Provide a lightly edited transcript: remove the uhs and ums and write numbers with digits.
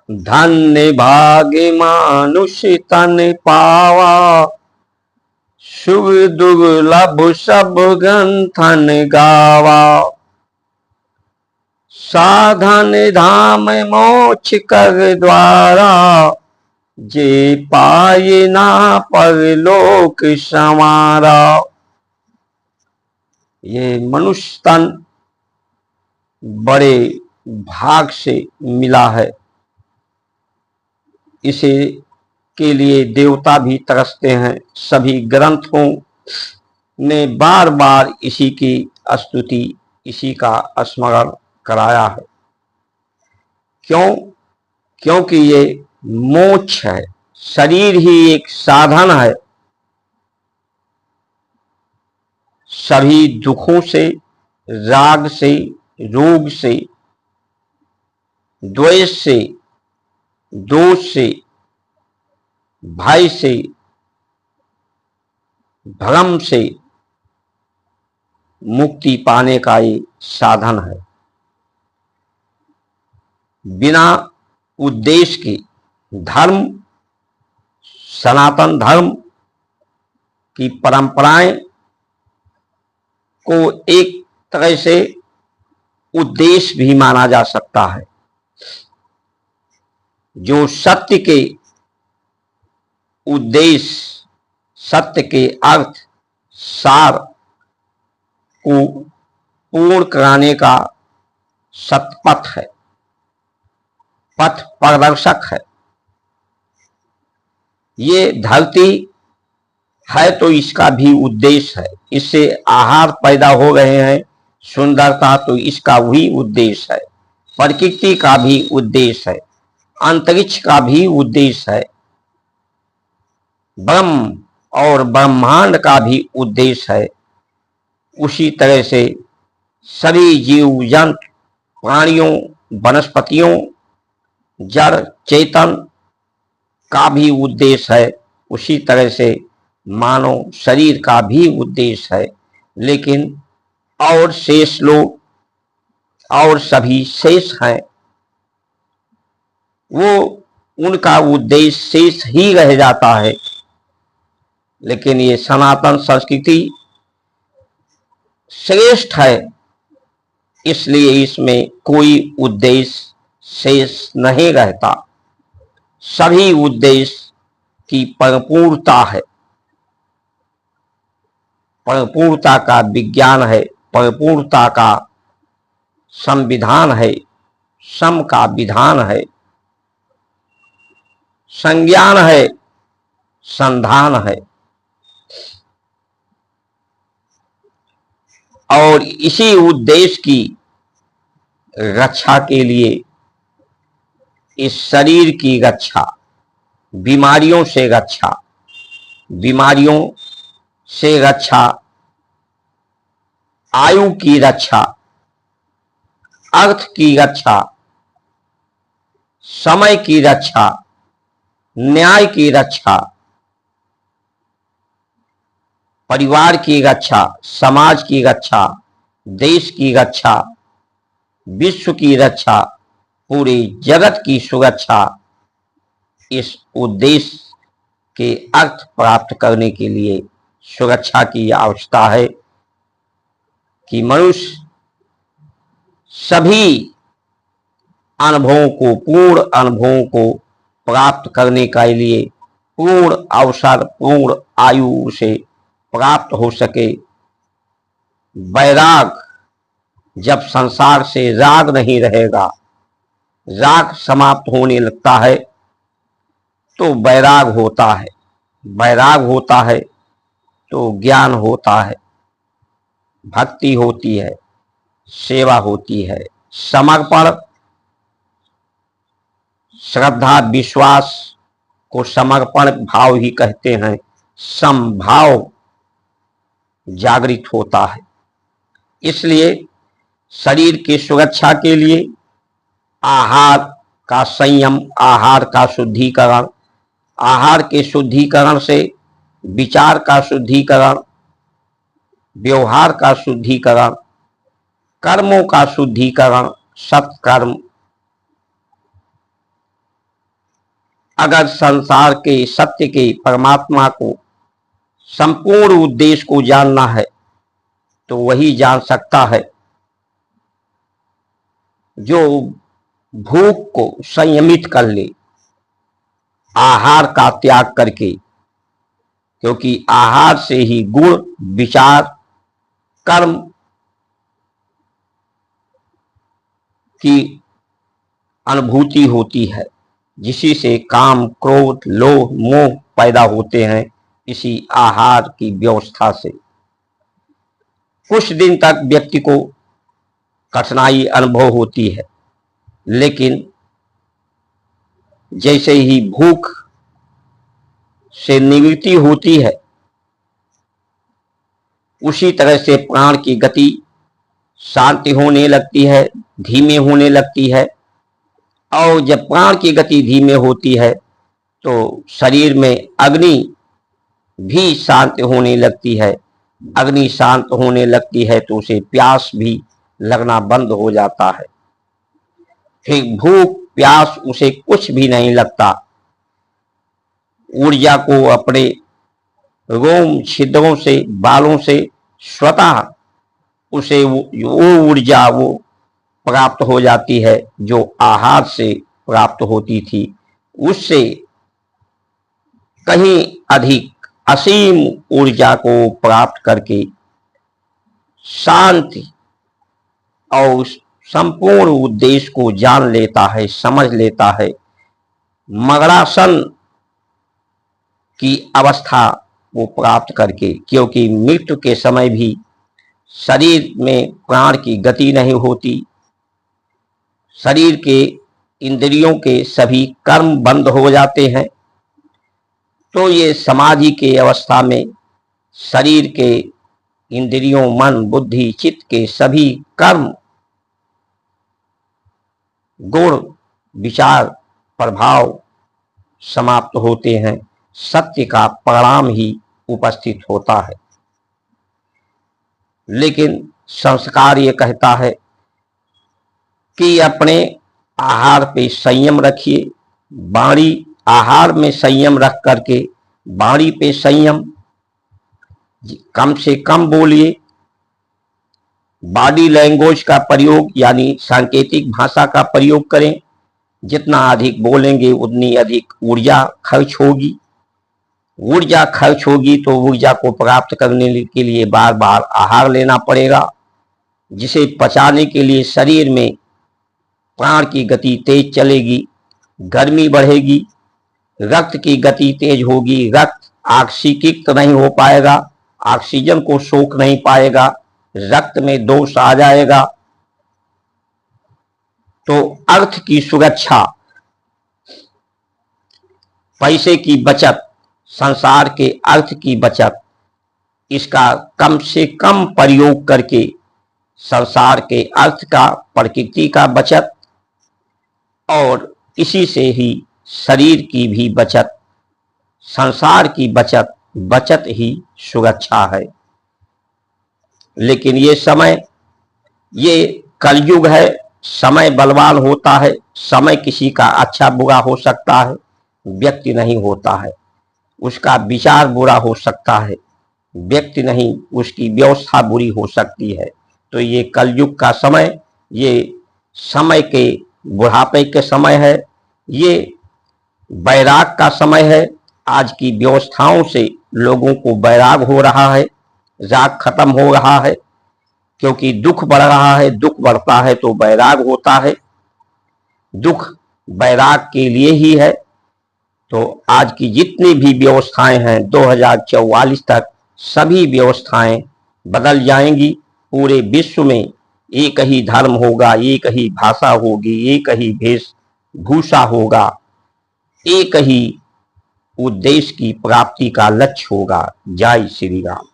धन्य भाग्य मानुष तन पावा, शुभ दुर्लभ सब ग्रंथन गावा। साधन धाम मोक्ष कर द्वारा, जे पाए ना परलोक समारा। ये मनुष्य तन बड़े भाग से मिला है, इसे के लिए देवता भी तरसते हैं। सभी ग्रंथों ने बार बार इसी की स्तुति, इसी का स्मरण कराया है। क्यों? क्योंकि ये मोक्ष है। शरीर ही एक साधन है। सभी दुखों से, राग से, रोग से, द्वेष से, दोष से, भय से, भ्रम से मुक्ति पाने का ये साधन है। बिना उद्देश्य के धर्म, सनातन धर्म की परंपराएं को एक तरह से उद्देश्य भी माना जा सकता है। जो सत्य के उद्देश्य, सत्य के अर्थ, सार को पूर्ण कराने का सतपथ है, पथ प्रदर्शक है। ये धरती है तो इसका भी उद्देश्य है। इससे आहार पैदा हो रहे हैं, सुंदरता, तो इसका भी उद्देश्य है। प्रकृति का भी उद्देश्य है, अंतरिक्ष का भी उद्देश्य है, ब्रह्म और ब्रह्मांड का भी उद्देश्य है। उसी तरह से सभी जीव जंतु, प्राणियों, वनस्पतियों, जड़ चेतन का भी उद्देश्य है। उसी तरह से मानव शरीर का भी उद्देश्य है। लेकिन और शेष लोग और सभी शेष हैं, वो उनका उद्देश्य शेष ही रह जाता है। लेकिन ये सनातन संस्कृति श्रेष्ठ है, इसलिए इसमें कोई उद्देश्य शेष नहीं रहता। सभी उद्देश्य की परिपूर्णता है, परिपूर्णता का विज्ञान है, परिपूर्णता का संविधान है, सम का विधान है, संज्ञान है, संधान है। और इसी उद्देश्य की रक्षा के लिए इस शरीर की रक्षा, बीमारियों से रक्षा, बीमारियों से रक्षा, आयु की रक्षा, अर्थ की रक्षा, समय की रक्षा, न्याय की रक्षा, परिवार की रक्षा, समाज की रक्षा, देश की रक्षा, विश्व की रक्षा, पूरे जगत की सुरक्षा, इस उद्देश्य के अर्थ प्राप्त करने के लिए सुरक्षा की आवश्यकता है कि मनुष्य सभी अनुभवों को, पूर्ण अनुभवों को प्राप्त करने के लिए पूर्ण अवसर, पूर्ण आयु से प्राप्त हो सके। वैराग, जब संसार से राग नहीं रहेगा, राग समाप्त होने लगता है तो वैराग होता है। वैराग होता है तो ज्ञान होता है, भक्ति होती है, सेवा होती है, समर्पण, श्रद्धा, विश्वास को समर्पण भाव ही कहते हैं। समभाव जागृत होता है। इसलिए शरीर की सुरक्षा के लिए आहार का संयम, आहार का शुद्धिकरण, आहार के शुद्धिकरण से विचार का शुद्धिकरण, व्यवहार का शुद्धिकरण, कर्मों का शुद्धिकरण, सत्कर्म, अगर संसार के सत्य के परमात्मा को संपूर्ण उद्देश्य को जानना है तो वही जान सकता है जो भूख को संयमित कर ले, आहार का त्याग करके, क्योंकि आहार से ही गुण, विचार, कर्म की अनुभूति होती है, जिसी से काम, क्रोध, लोभ, मोह पैदा होते हैं। इसी आहार की व्यवस्था से कुछ दिन तक व्यक्ति को कठिनाई अनुभव होती है, लेकिन जैसे ही भूख से निवृत्ति होती है, उसी तरह से प्राण की गति शांति होने लगती है, धीमे होने लगती है। और जब प्राण की गति धीमे होती है तो शरीर में अग्नि भी शांत होने लगती है। अग्नि शांत होने लगती है तो उसे प्यास भी लगना बंद हो जाता है। फिर भूख प्यास उसे कुछ भी नहीं लगता। ऊर्जा को अपने रोम छिद्रों से, बालों से स्वतः उसे वो ऊर्जा वो प्राप्त हो जाती है जो आहार से प्राप्त होती थी। उससे कहीं अधिक असीम ऊर्जा को प्राप्त करके शांति और संपूर्ण उद्देश्य को जान लेता है, समझ लेता है। मगरासन की अवस्था वो प्राप्त करके, क्योंकि मृत्यु के समय भी शरीर में प्राण की गति नहीं होती, शरीर के इंद्रियों के सभी कर्म बंद हो जाते हैं। तो ये समाधि के अवस्था में शरीर के इंद्रियों, मन, बुद्धि, चित्त के सभी कर्म, गुण, विचार, प्रभाव समाप्त होते हैं। सत्य का परिणाम ही उपस्थित होता है। लेकिन संस्कार ये कहता है कि अपने आहार पे संयम रखिए, वाणी, आहार में संयम रख करके वाणी पे संयम, कम से कम बोलिए। बॉडी लैंग्वेज का प्रयोग यानी सांकेतिक भाषा का प्रयोग करें। जितना अधिक बोलेंगे उतनी अधिक ऊर्जा खर्च होगी। ऊर्जा खर्च होगी तो ऊर्जा को प्राप्त करने के लिए बार बार आहार लेना पड़ेगा, जिसे पचाने के लिए शरीर में प्राण की गति तेज चलेगी, गर्मी बढ़ेगी, रक्त की गति तेज होगी, रक्त ऑक्सीकृत नहीं हो पाएगा, ऑक्सीजन को सोख नहीं पाएगा, रक्त में दोष आ जाएगा। तो अर्थ की सुरक्षा, पैसे की बचत, संसार के अर्थ की बचत, इसका कम से कम प्रयोग करके संसार के अर्थ का, प्रकृति का बचत, और इसी से ही शरीर की भी बचत, संसार की बचत ही सुरक्षा है। लेकिन ये समय, ये कलयुग है, समय बलवान होता है। समय किसी का अच्छा बुरा हो सकता है, व्यक्ति नहीं होता है। उसका विचार बुरा हो सकता है, व्यक्ति नहीं, उसकी व्यवस्था बुरी हो सकती है। तो ये कलयुग का समय, ये समय के बुढ़ापे के समय है, ये वैराग का समय है। आज की व्यवस्थाओं से लोगों को वैराग हो रहा है, राग खत्म हो रहा है, क्योंकि दुख बढ़ रहा है। दुख बढ़ता है तो वैराग होता है, दुख वैराग के लिए ही है। तो आज की जितनी भी व्यवस्थाएं हैं 2044 तक सभी व्यवस्थाएं बदल जाएंगी। पूरे विश्व में एक ही धर्म होगा, एक ही भाषा होगी, एक ही वेशभूषा होगा, एक ही उद्देश्य की प्राप्ति का लक्ष्य होगा। जय श्री राम।